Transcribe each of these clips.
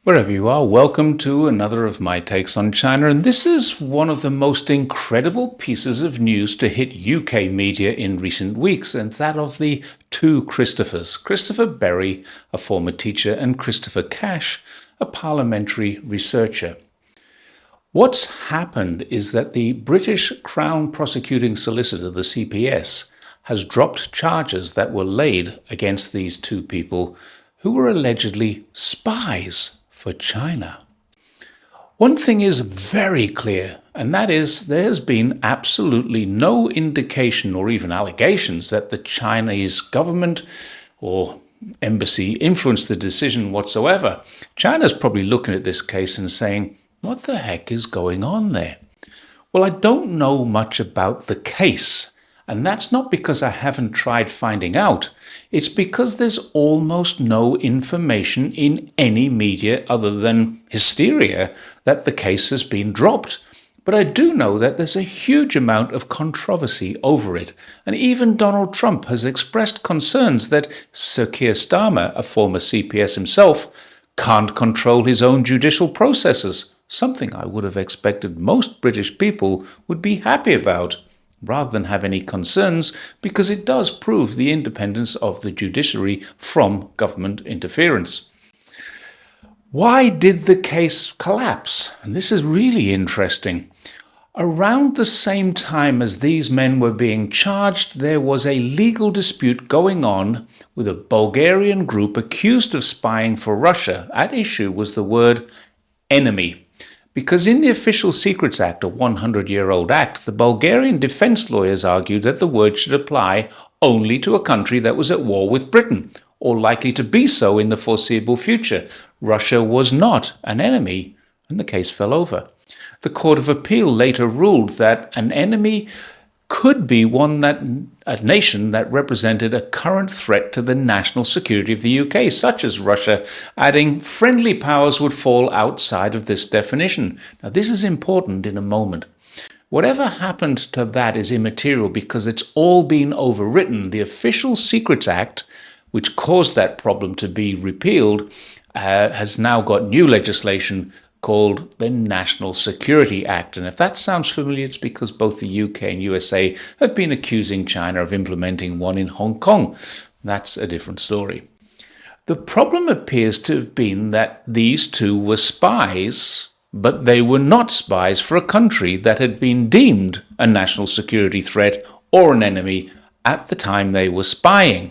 Wherever you are, welcome to another of my takes on China. And this is one of the most incredible pieces of news to hit UK media in recent weeks, and that of the two Christophers. Christopher Berry, a former teacher, and Christopher Cash, a parliamentary researcher. What's happened is that the British Crown Prosecuting Solicitor, the CPS, has dropped charges that were laid against these two people who were allegedly spies for China. One thing is very clear, and that is there has been absolutely no indication or even allegations that the Chinese government or embassy influenced the decision whatsoever. China's probably looking at this case and saying, what the heck is going on there? Well, I don't know much about the case. And that's not because I haven't tried finding out. It's because there's almost no information in any media other than hysteria that the case has been dropped. But I do know that there's a huge amount of controversy over it. And even Donald Trump has expressed concerns that Sir Keir Starmer, a former CPS himself, can't control his own judicial processes, something I would have expected most British people would be happy about, rather than have any concerns, because it does prove the independence of the judiciary from government interference. Why did the case collapse? And this is really interesting. Around the same time as these men were being charged, there was a legal dispute going on with a Bulgarian group accused of spying for Russia. At issue was the word enemy. Because in the Official Secrets Act, a 100-year-old act, the Bulgarian defense lawyers argued that the word should apply only to a country that was at war with Britain, or likely to be so in the foreseeable future. Russia was not an enemy, and the case fell over. The Court of Appeal later ruled that an enemy could be a nation that represented a current threat to the national security of the UK, such as Russia, adding friendly powers would fall outside of this definition. Now, this is important in a moment. Whatever happened to that is immaterial because it's all been overwritten. The Official Secrets Act, which caused that problem to be repealed, has now got new legislation called the National Security Act. And if that sounds familiar, it's because both the UK and USA have been accusing China of implementing one in Hong Kong. That's a different story. The problem appears to have been that these two were spies, but they were not spies for a country that had been deemed a national security threat or an enemy at the time they were spying.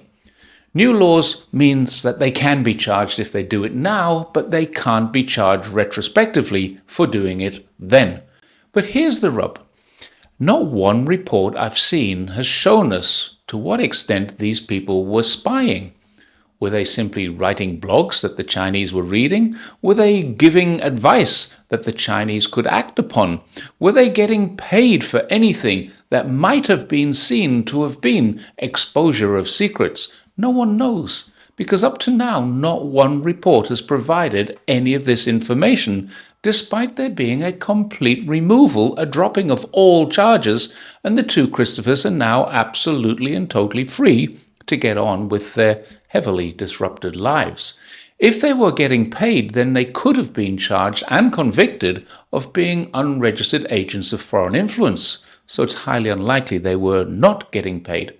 New laws means that they can be charged if they do it now, but they can't be charged retrospectively for doing it then. But here's the rub. Not one report I've seen has shown us to what extent these people were spying. Were they simply writing blogs that the Chinese were reading? Were they giving advice that the Chinese could act upon? Were they getting paid for anything that might have been seen to have been exposure of secrets? No one knows, because up to now, not one report has provided any of this information, despite there being a complete removal, a dropping of all charges, and the two Christophers are now absolutely and totally free to get on with their heavily disrupted lives. If they were getting paid, then they could have been charged and convicted of being unregistered agents of foreign influence, so it's highly unlikely they were not getting paid.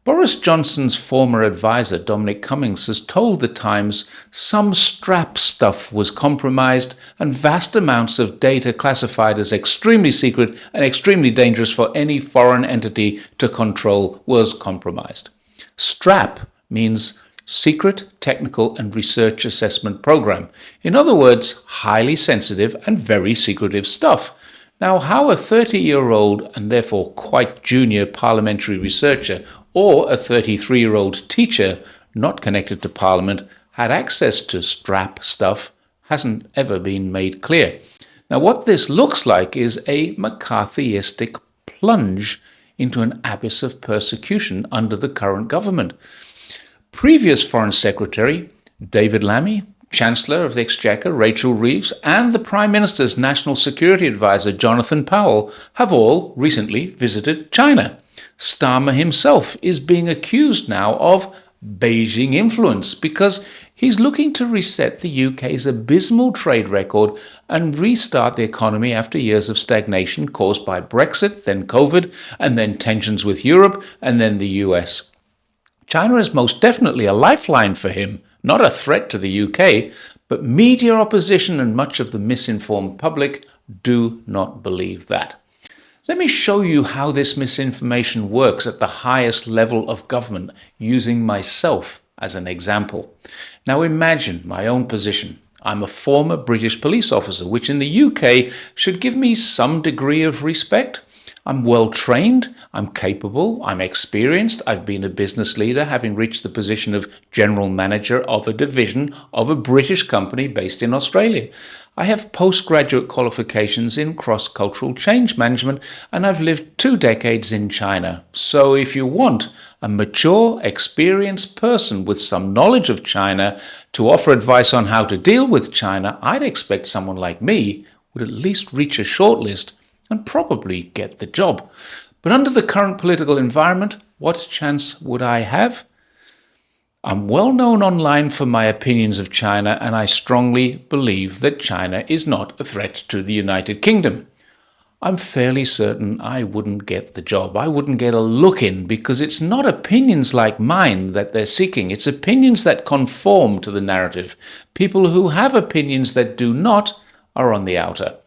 Boris Johnson's former advisor, Dominic Cummings, has told The Times some strap stuff was compromised and vast amounts of data classified as extremely secret and extremely dangerous for any foreign entity to control was compromised. STRAP means Secret Technical and Research Assessment Program. In other words, highly sensitive and very secretive stuff. Now, how a 30-year-old and therefore quite junior parliamentary researcher or a 33-year-old teacher not connected to Parliament had access to STRAP stuff hasn't ever been made clear. Now, what this looks like is a McCarthyistic plunge into an abyss of persecution under the current government. Previous Foreign Secretary David Lammy, Chancellor of the Exchequer Rachel Reeves, and the Prime Minister's National Security Advisor Jonathan Powell have all recently visited China. Starmer himself is being accused now of Beijing influence, because he's looking to reset the UK's abysmal trade record and restart the economy after years of stagnation caused by Brexit, then COVID, and then tensions with Europe, and then the US. China is most definitely a lifeline for him, not a threat to the UK, but media opposition and much of the misinformed public do not believe that. Let me show you how this misinformation works at the highest level of government, using myself as an example. Now imagine my own position. I'm a former British police officer, which in the UK should give me some degree of respect. I'm well trained, I'm capable, I'm experienced, I've been a business leader, having reached the position of general manager of a division of a British company based in Australia. I have postgraduate qualifications in cross-cultural change management, and I've lived 2 decades in China. So if you want a mature, experienced person with some knowledge of China to offer advice on how to deal with China, I'd expect someone like me would at least reach a shortlist and probably get the job. But under the current political environment, what chance would I have? I'm well known online for my opinions of China, and I strongly believe that China is not a threat to the United Kingdom. I'm fairly certain I wouldn't get the job. I wouldn't get a look in, because it's not opinions like mine that they're seeking. It's opinions that conform to the narrative. People who have opinions that do not are on the outer.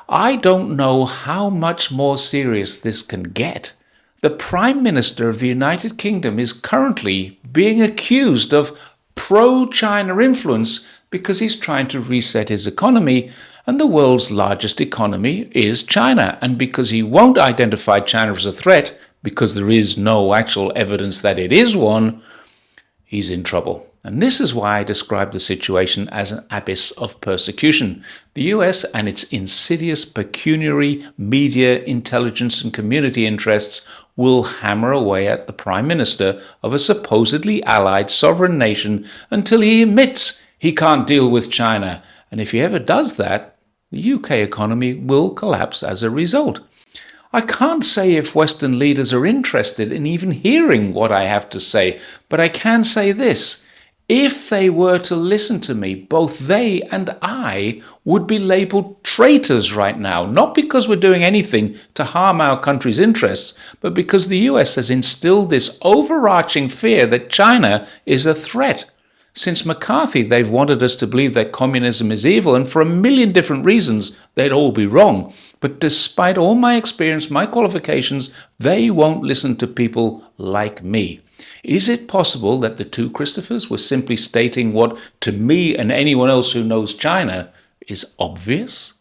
I don't know how much more serious this can get. The Prime Minister of the United Kingdom is currently being accused of pro-China influence because he's trying to reset his economy, and the world's largest economy is China. And because he won't identify China as a threat, because there is no actual evidence that it is one, he's in trouble. And this is why I describe the situation as an abyss of persecution. The US and its insidious pecuniary media, intelligence and community interests will hammer away at the Prime Minister of a supposedly allied sovereign nation until he admits he can't deal with China. And if he ever does that, the UK economy will collapse as a result. I can't say if Western leaders are interested in even hearing what I have to say, but I can say this. If they were to listen to me, both they and I would be labeled traitors right now, not because we're doing anything to harm our country's interests, but because the US has instilled this overarching fear that China is a threat. Since McCarthy, they've wanted us to believe that communism is evil, and for a million different reasons, they'd all be wrong. But despite all my experience, my qualifications, they won't listen to people like me. Is it possible that the 2 Christophers were simply stating what, to me and anyone else who knows China, is obvious?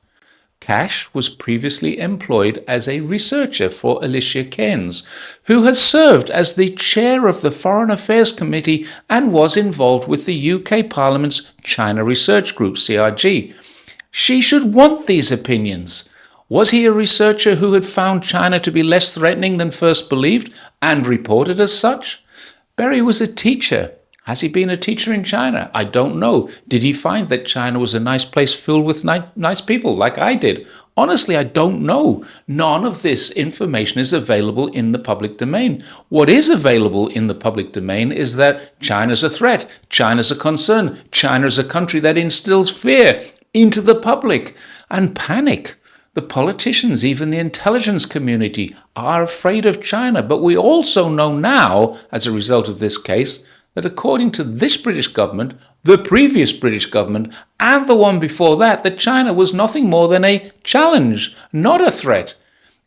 Cash was previously employed as a researcher for Alicia Cairns, who has served as the chair of the Foreign Affairs Committee and was involved with the UK Parliament's China Research Group, CRG. She should want these opinions. Was he a researcher who had found China to be less threatening than first believed and reported as such? Berry was a teacher. Has he been a teacher in China? I don't know. Did he find that China was a nice place filled with nice people like I did? Honestly, I don't know. None of this information is available in the public domain. What is available in the public domain is that China's a threat, China's a concern, China is a country that instills fear into the public and panic. The politicians, even the intelligence community, are afraid of China. But we also know now, as a result of this case, that according to this British government, the previous British government, and the one before that China was nothing more than a challenge, not a threat.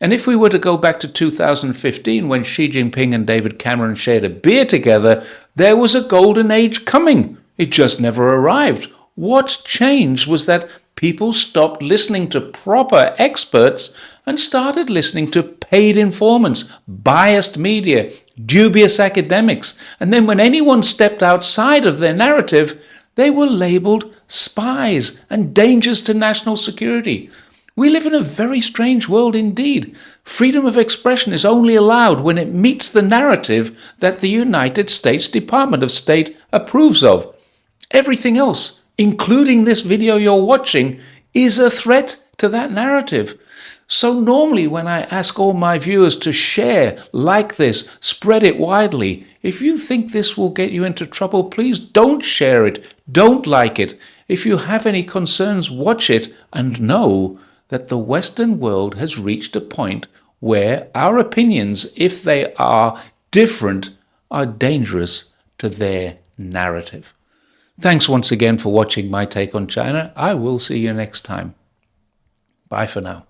And if we were to go back to 2015, when Xi Jinping and David Cameron shared a beer together, there was a golden age coming. It just never arrived. What changed was that people stopped listening to proper experts and started listening to paid informants, biased media, dubious academics. And then when anyone stepped outside of their narrative, they were labeled spies and dangers to national security. We live in a very strange world indeed. Freedom of expression is only allowed when it meets the narrative that the United States Department of State approves of. Everything else, including this video you're watching, is a threat to that narrative. So normally when I ask all my viewers to share, like this, spread it widely, if you think this will get you into trouble, please don't share it, don't like it. If you have any concerns, watch it and know that the Western world has reached a point where our opinions, if they are different, are dangerous to their narrative. Thanks once again for watching my take on China. I will see you next time. Bye for now.